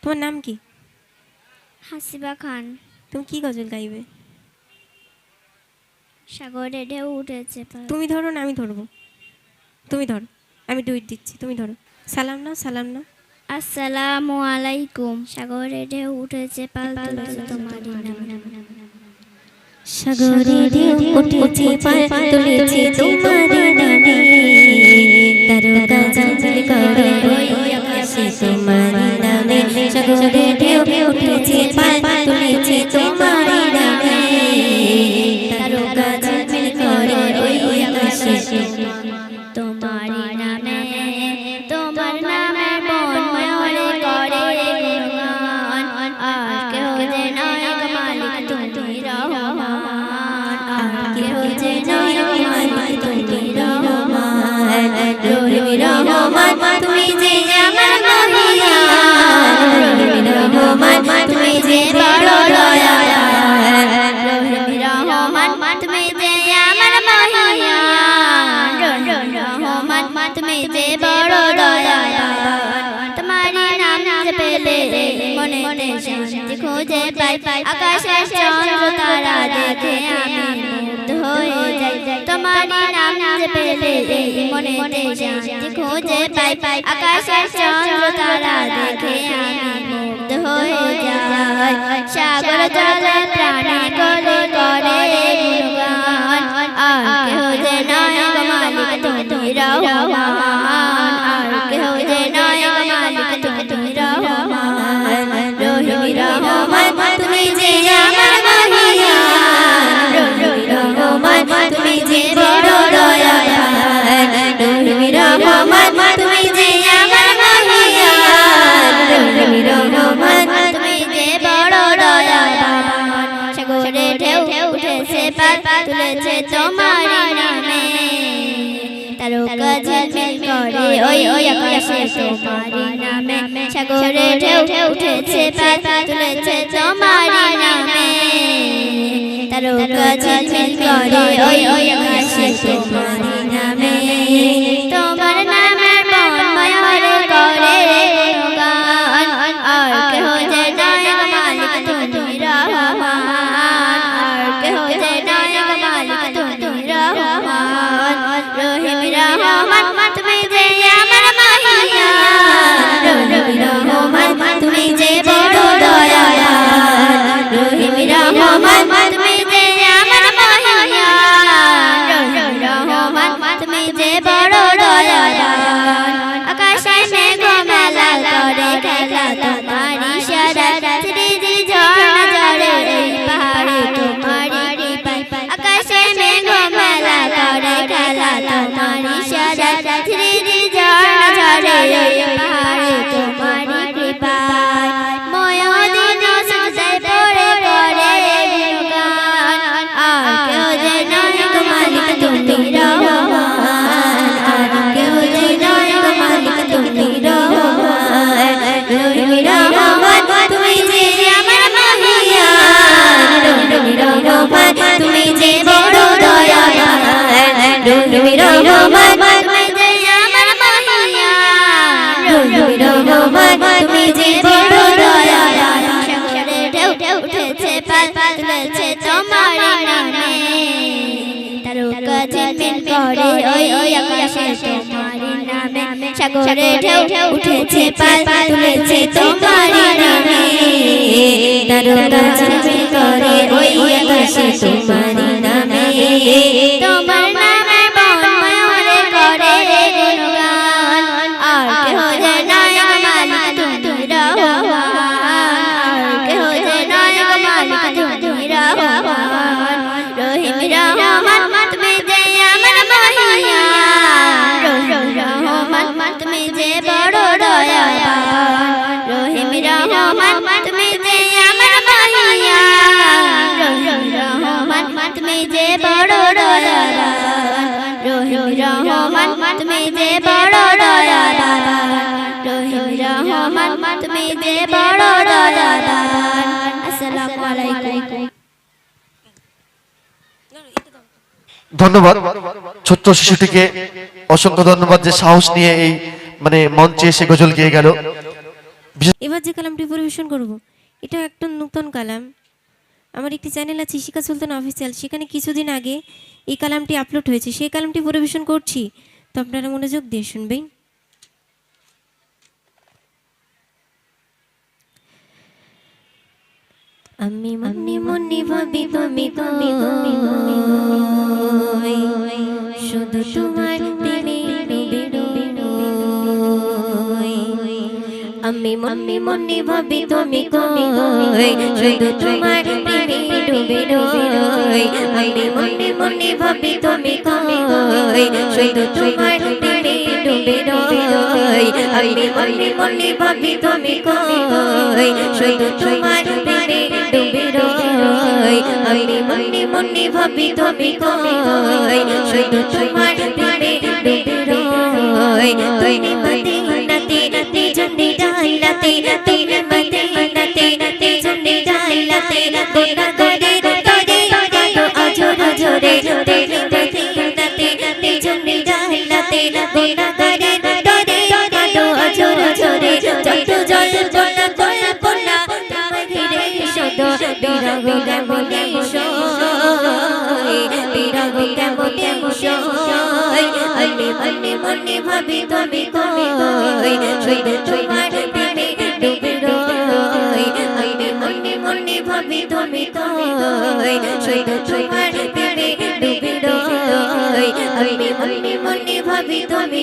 তোমার নাম কি? হাসিবা খান। তুমি কি গজল গাইবে? সাগরে ঢেউ উঠেছে। তুমি ধরো না আমি ধরবো? তুমি ধরো, আমি ডুইট দিচ্ছি, তুমি ধরো। সালাম নাও, সালাম নাও। আসসালামু আলাইকুম। সাগরে ঢেউ উঠেছে, পাল তুলেছে তোমারই নামে। সাগরে ঢেউ উঠেছে, পাল তুলেছে তোমারই নামে। তারকা ঝলঝল করে ওই আকাশে তোমারই নামে। সাগরে ঢেউ উঠেছে, পাল তুলেছে তোমারই নামে। তারকা ঝলঝল করে ওই আকাশে তোমারই নামে। তোমার নামে মন ময়ূরে করে গুণগান। আর কেউ যে নায়ক মালিক তুমি রহমান। আর কেউ যে নায়ক মালিক তুমি রহমান। রহিম রহমান তুমি যে আমার মহিয়ান। রহিম রহমান তুমি যে বড় দয়াল। রহিম রহমান তুমি যে আমার মহিয়ান। রহিম রহমান তুমি যে বড় দয়াল। তোমারই নাম পেলে মনে শান্তি খুঁজে পাই। আকাশের চন্দ্র তারা দেখে আমি মুগ্ধ হয়ে যাই। তোমারই নাম পেলে মনে শান্তি খুঁজে পাই। আকাশের চন্দ্র তারা দেখে আমি মুগ্ধ হয়ে যাই। সাগর জলে প্রাণী করে করে গুণগান। আর কেউ যে নায়ক মালিক তুমি রহমান। আর কেউ যে নায়ক মালিক তুমি রহমান। রহিম রহমান তুমি যে আমার মহিয়ান। রহিম রহমান তুমি যে বড় দয়াল। রহিম রহমান তুমি যে আমার মহিয়ান। রহিম রহমান তুমি যে বড় দয়াল। সাগরে ঢেউ উঠেছে, পাল তুলেছে তোমারই নামে। তারকা ঝলঝল করে ওই আকাশে তোমারই নামে। সাগরে ঢেউ উঠেছে, পাল তুলেছে তোমারই নামে। তারকা ঝলঝল করে ওই আকাশে তোমারই নামে। তোমার নামের মন ময়ূরে করে গুণগান। আর কেহ যে নায়ক মালিক তুমি রহমান। আর কেহ যে নায়ক মালিক তুমি রহমান। রহিম রহমান তুমি যে আমার মহিয়ান। রহিম রহমান তুমি যে বড় দয়াল। রহিম রহমান তুমি যে আমার মহিয়ান। রহিম রহমান তুমি যে বড় দয়াল। আকাশে মেঘ মেলা করে খেলা তোমারই ইশারা। ঝিরিঝিরি ঝর্ণা ঝরে এই পাহাড়ে তোমারই কৃপায়। আকাশে মেঘ মেলা করে খেলা তোমারই ইশারা। ঝিরিঝিরি ঝর্ণা ঝরে এই পাহাড়ে তোমারই কৃপায়। ময়ূরদিন সুজায় পড়ে করে গুণগান। আর কেউ যে নায়ক মালিক তুমি রহমান। আর কেউ যে নায়ক মালিক তুমি রহমান। রহিম রহমান তুমি যে আমার মহিয়ান। রহিম রহমান তুমি যে বড় দয়াল। রহিম রহমান তুমি যে আমার মহিয়ান। রহিম রহমান তুমি যে বড় দয়াল। সাগরে ঢেউ উঠেছে, পাল তুলেছে তোমারই নামে। তারকা ঝিলমিল করে ওই আকাশে তোমারই নামে। সাগরে ঢেউ উঠেছে, পাল তুলেছে তোমারই নামে। তারকা ঝিলমিল করে ওই আকাশে তোমারই নামে। তোমার নামে মন ময়ূরে করে গুণগান। আর কেহ যে নায়ক মালিক তুমি রহমান। আর কেহ যে নায়ক মালিক তুমি রহমান। রহিম রহমান তুমি যে আমার মহিয়ান। রহিম রহমান তুমি যে বড় দয়াল। রহিম রহমান তুমি যে আমার মহিয়ান। রহিম রহমান তুমি যে বড় দয়াল। রহিম রহমান তুমি যে বড় দয়াল। রহিম রহমান তুমি যে বড় দয়াল। আসসালামু আলাইকুম। ধন্যবাদ ছোট্ট শিশুটিকে, অসংখ্য ধন্যবাদ যে সাহস নিয়ে এই মঞ্চে এসে গজল গেয়ে গেল। এবার যে কালামটি পরিবেশন করব এটা একটা নতুন কালাম। আমার একটি চ্যানেল আছে ইশিকা সুলতানা অফিসিয়াল, সেখানে কিছুদিন আগে এই কালামটি আপলোড হয়েছে, সেই কালামটি পরিবেশন করছি, তো আপনারা মনোযোগ দিয়ে শুনবেন। আমি মনে মনে ভাবি তুমি তুমি শুধু তোমার প্রেমে ডুবে রই। আমি মনে মনে ভাবি তুমি শুধু তোমার প্রেমে ডুবে রই। আমি মনে মনে ভাবি তুমি শুধু তোমার প্রেমে ডুবে রই। আমি মনে মনে ভাবি তুমি শুধু তোমার প্রেমে ডুবে রই। আমি মনে মনে ভাবি তুমি শুধু তোমার প্রেমে ডুবে রই। তুমি মদিনাতে নাতে জন্নে ডাইলাতে তুমি মদিনাতে নাতে জন্নে ডাইলাতে গোনা করে তোরে কাটো আজর জোরে তুমি মদিনাতে নাতে জন্নে ডাইলাতে গোনা করে তোরে কাটো আজর জোরে যত জল জল কলা কলা তোমার ঘিরে শত বিরহ কেমনে সয় বিরহ কেমনে সয়। আমি মনে মনে ভাবি তুমি শুধু তোমার প্রেমে ডুবে রই। আমি মনে মনে ভাবি তুমি শুধু তোমার প্রেমে ডুবে রই। আমি মনে মনে ভাবি তুমি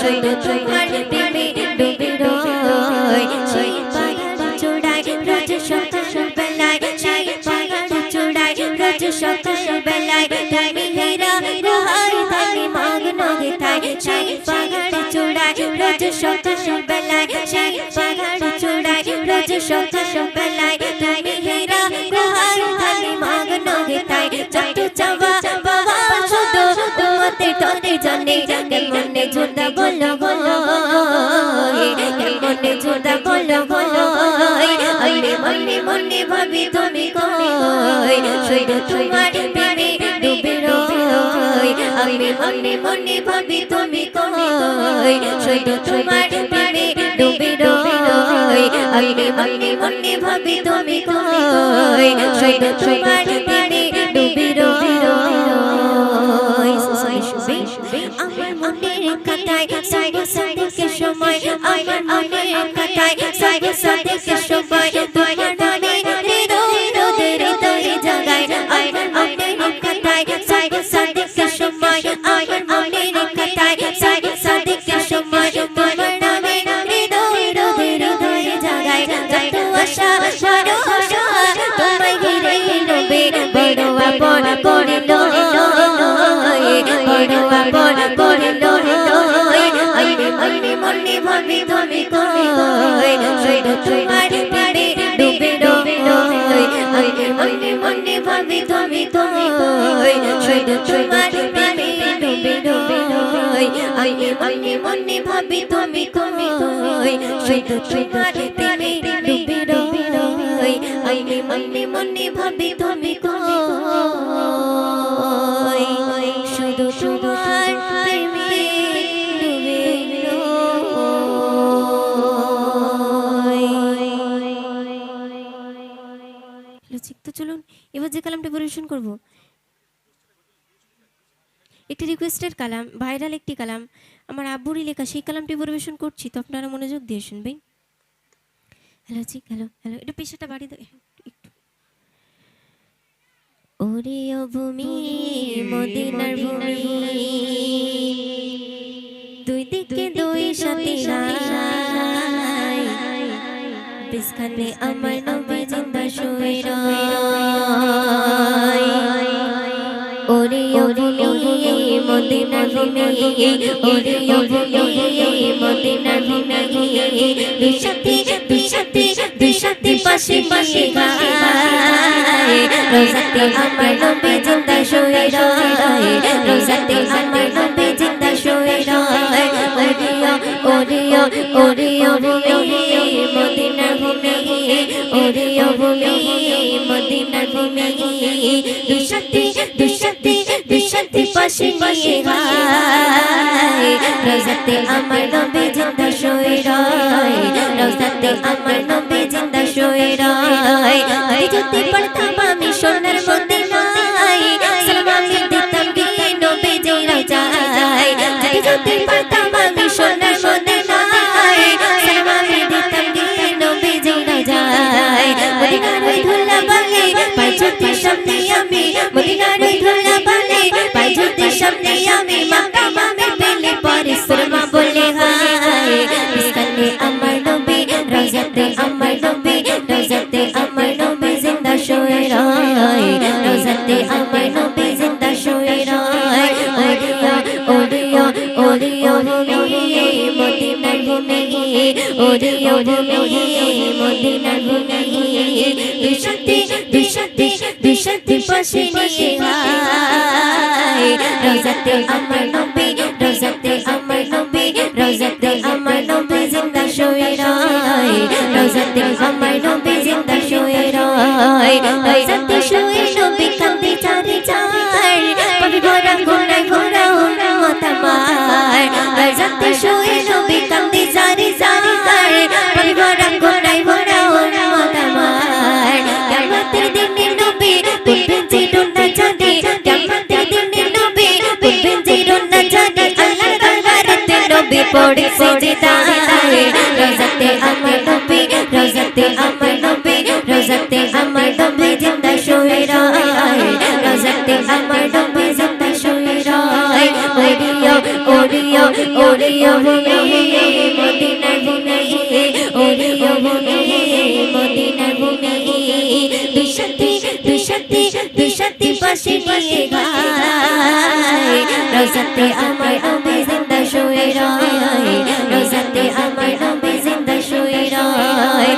শুধু তোমার প্রেমে ডুবে রই। সেই পাহাড় চূড়ায় রোজ সকাল বেলায়, সেই পাহাড় চূড়ায় রোজ সকাল বেলায় তুমি হীরা গুহায় তুমি মগ্ন গেথায়। সেই পাহাড় চূড়ায় রোজ সকাল বেলায়, সেই পাহাড় চূড়ায় রোজ সকাল বেলায় তুমি হীরা গুহায় তুমি মগ্ন গেথায়। যত চাওয়া পাওয়া শুধু তোমাতে তোরে জানে কেমনে ঝুঁদা বলো বলো কেমনে ঝুঁদা বলো বলো। আমি মনে মনে ভাবি তুমি শুধু তোমার প্রেমে ডুবে রই। আমি মনে মনে ভাবি তুমি শুধু তোমার প্রেমে ডুবে রই। আমি মনে মনে ভাবি তুমি শুধু তোমার প্রেমে ডুবে রই। আমার মনের খাতায় সাইড সাইডকে সময়, আমার মনের খাতায় সাইড সাইডকে সময় তোমার নামে হৃদয় রোদের হৃদয়ে জাগায়। আমার মনের খাতায় সাইড সাইডকে সময়, আমার মনের খাতায় সাইড সাইডকে সময় তোমার নামে হৃদয় রোদের হৃদয়ে জাগায়। যত আশা বড় আশা তোমায় ঘিরে রবে বড় আপন করিল বড় আপন করিল। আমি মনে মনে ভাবি তুমি শুধু তোমার প্রেমে ডুবে রই। আমি মনে মনে ভাবি তুমি শুধু তোমার প্রেমে ডুবে রই। আমি মনে মনে ভাবি তুমি শুধু তোমার প্রেমে ডুবে রই। আমি মনে মনে ভাবি তুমি শুধু তোমার প্রেমে ডুবে রই। তো চলুন এবার যে কালামটা পরিবেশন করব একটি রিকোয়েস্টের কালাম, ভাইরাল একটি কালাম, আমার আব্বুরই লেখা, সেই কালামটি পরিবেশন করছি, তো আপনারা মনোযোগ দিয়ে শুনবেন। হ্যালো জি, হ্যালো হ্যালো, একটু পেশাটা বাড়ি দাও একটু। ওরে ও ভূমি মদিনার ভূমি, দুই দিকে দুই সাথী নাই, বিস্খানে আমার নবী জিন্দা শুয়ে রয়। ওরে ও ভূমি মদিনার ভূমি, ওরে ও ভূমি মদিনার ভূমি, দুই সাথী দুই সাথী দুই সাথী পাশে পাশে গায়, রোজাতে আমার নবী জিন্দা শুয়ে রয়, রোজাতে আমার নবী জিন্দা শুয়ে রয়। ওরে ও ওরে ও ভূমি মদিনার ভূমি, ওরে ও ভূমি মদিনার ভূমি, দুই সাথী দুই সাথী দুই সাথী পাশে পাশে গায়, রোজাতে আমার নবী জিন্দা শুয়ে রয়, আমার নবী জিন্দা শুয়ে রয় যদি পড়তাম আমি সোনার মদিনায় সালাম আমি দিতাম গিয়ে নবীজি রওজায় যদি পড়তাম আমি সোনার মদিনায় সালাম আমি দিতাম গিয়ে নবীজি রওজায় মদিনার ওই ধুলা বালি পাই যদি সামনে আমি মদিনার ওই ধুলা বালি পাই যদি সামনে আমি মাকামে পেলে পরে সুরমা বলে হায় বিস্কানে আমার নবী রওজাতে আমার নবী রওজাতে আমার নবী জিন্দা শুয়ে রয় রওজাতে আমার নবী জিন্দা শুয়ে রয় ওরিয়া ওরিয়া ওরিয়া ওরিয়া মদিনার ভূমি ওরিয়া ওরিয়া মদিনার ভূমি দুশতি দুশতি দুশতি পাশে নিয়ে হায় রওজাতে আমার নবী রওজাতে আমার নবী রওজাতে আমার নবী জিন্দা শুয়ে রয় রওজাতে আমার নবী জিন্দা শুয়ে রয় রওজাতে শুয়ে নবী কান্দে চারে চার পাবি ভরা গোনায় ভরা উম্মত আমার রওজাতে শুয়ে নবী কান্দে চারে চার পাবি ভরা গোনায় ভরা উম্মত আমার কিয়ামতের দিনে নবী উঠবেন জিরুনা জানে কিয়ামতের দিনে নবী উঠবেন জিরুনা জানে আল্লাহর দরবারেতে নবী পড়ে সিজদায় রওজাতে আমার নবী রওজাতে আমার নবী রওজাতে আমার নবী জিন্দা শুয়ে রয় রওজাতে আমার নবী জিন্দা শুয়ে রয় ওরিয়া ওরিয়া ওরিয়া মদিনার ভূমি ওরিয়া ভূমি মদিনার ভূমি দুশতি দুশতি দুশতি পাশে নিয়ে গায় রওজাতে আমার নবী জিন্দা শুয়ে রয় রওজাতে আমার নবী জিন্দা শুয়ে রয়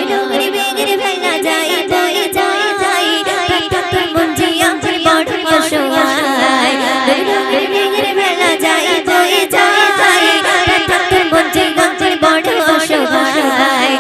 ডুগরি বেগরে ভেলা যায় বয়ে যায় যায় প্রাতঃ মন জিয়া বড় অসহায় ডুগরি বেগরে ভেলা যায় বয়ে যায় যায় প্রাতঃ মন জিয়া বড় অসহায়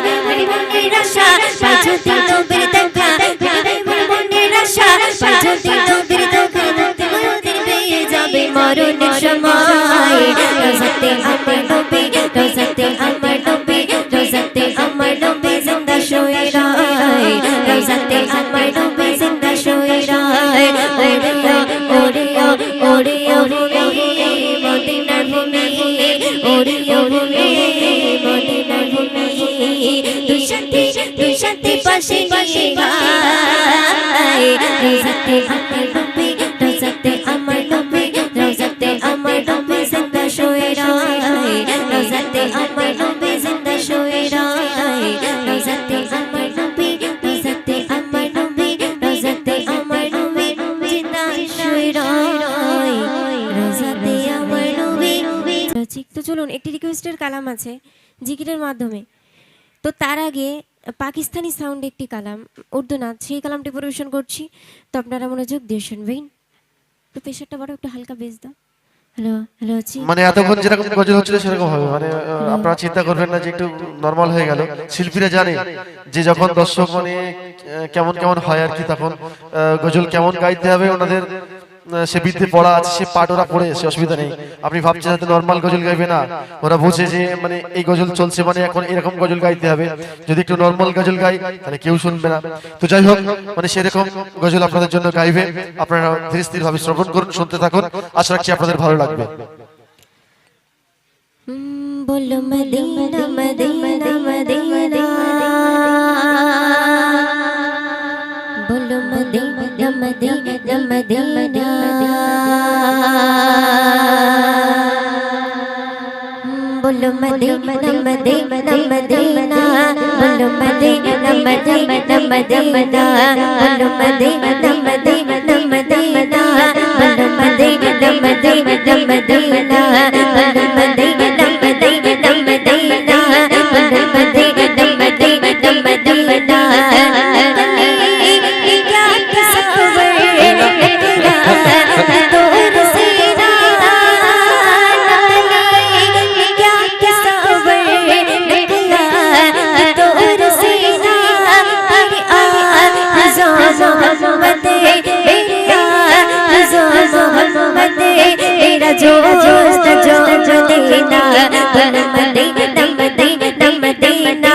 ডুগরি মনের আশা পাই যদি নবীর দেখা ডুগরি মনের আশা পাই যদি নবীর দেখা মরণের পেয়ে যাবে মরণের সময় রওজাতে আমার নবী রওজাতে আমার নবী রওজাতে আমার নবী জিন্দা শুয়ে রয় রওজাতে আমার নবী জিন্দা শুয়ে রয় ওরিয়া ওরিয়া ওরিয়া মদিনার ভূমি ওরিয়া ওরিয়া মদিনার ভূমি দুশতি দুশতি পাশে নিয়ে গায় রওজাতে আমার নবী রওজাতে আমার নবী রওজাতে আমার নবী জিন্দা শুয়ে রয় রওজাতে আমার নবী জিন্দা শুয়ে রয় রওজাতে আমার নবী রওজাতে আমার নবী রওজাতে আমার নবী জিন্দা শুয়ে রয় রওজাতে আমার নবী ঠিক তো চলুন একটি রিকোয়েস্টের কালাম আছে জিকিরের মাধ্যমে তো তার আগে পাকিস্তানি সাউন্ড একটি কালাম উর্দু নাচ সেই কালামটি পরিবেশন করছি তো আপনারা মনোযোগ দিয়ে শুনবেন তো প্রেশারটা বড় একটু হালকা বেজ দাও হ্যালো হ্যালো মানে এতক্ষণ যেরকম গজল হচ্ছিল সেরকম হবে মানে আপনারা চিন্তা করবেন না যে একটু নরমাল হয়ে গেল শিল্পীরা জানে যে যখন দর্শক মানে কেমন কেমন হয় আর কি তখন গজল কেমন গাইতে হবে ওনাদের সে বিদ্যে পড়া আছে সে পাঠ ওরা পড়ে সে অসুবিধা নেই আপনি ভাবছেন হয়তো নরমাল গজল গাইবে না ওরা বুঝে যে মানে এই গজল চলছে মানে এখন এরকম গজল গাইতে হবে যদি একটু নরমাল গজল গাই তাহলে কেউ শুনবে না তো যাই হোক মানে সেরকম গজল আপনাদের জন্য গাইবে আপনারা ধীরে স্থির ভাবে শ্রবণ করুন শুনতে থাকুন আশা রাখছি আপনাদের ভালো লাগবে বলো মদিনা মদিনা মদিনা বলো মদিনা মদিনা মদিনা বলো মদিনা মদিনা মদিনা বলো মদিনা মদিনা মদিনা বলো মদিনা মদিনা মদিনা বলো মদিনা মদিনা মদিনা বলো মদিনা মদিনা মদিনা বলো মদিনা মদিনা মদিনা मेरा जो जो जो देना मदीना मदीना मदीना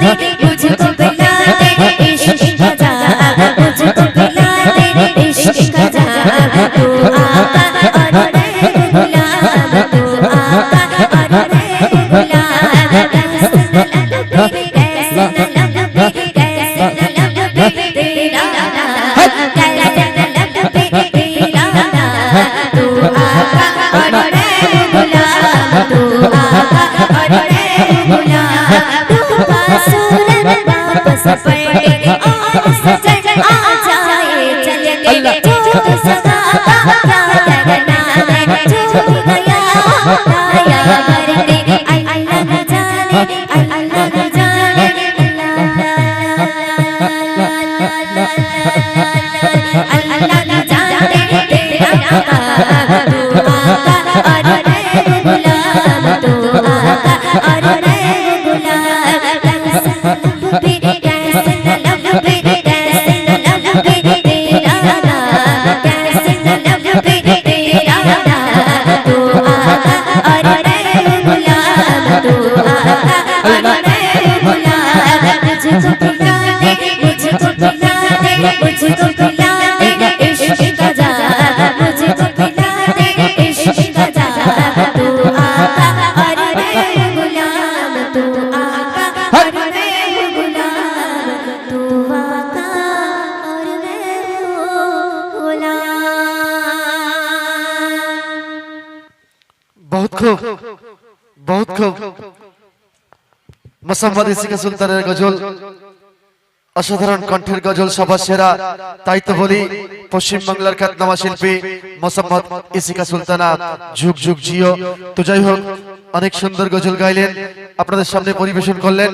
दे मुझको पिला दे इश्क का जाम मुझको पिला दे इश्क का जाम तू आका और रे गुलाम तू आका और रे गुलाम कैसे न लगे कैसे न लगे कैसे न लगे तेरा नाम कैसे न लगे तेरा नाम तू आका और रे गुलाम तू आका और रे गुलाम तू पासूरन वापस पलटे और सजन आ जाए चले गए जो सगा क्या करना है जो गया आया करके अल्लाह न जाने अल्लाह न जाने अल्लाह न जाने तेरा नाम तू आका और रे गुलाम तू आका और रे गुलाम कैसे न लगे कैसे न लगे तेरा नाम कैसे न लगे तेरा नाम तू आका और रे गुलाम तू आका और रे गुलाम मुझको पिला दे मुझको पिला दे मुझको पिला दे इश्क का जाम मुझको पिला दे इश्क का जाम तू आका और रे गुलाम तू आका और रे गुलाम तू आका और रे गुलाम। बहुत खूब बहुत खूब মোসাম্মদ ইসিকা সুলতানের গজল অসাধারণ কণ্ঠের গজল সবার সেরা তাই তো বলি পশ্চিম বাংলার খ্যাতনামা শিল্পী মোসাম্মদ ইসিকা সুলতানা যুগ যুগ জিও তো যাই হোক অনেক সুন্দর গজল গাইলেন আপনাদের সামনে পরিবেশন করলেন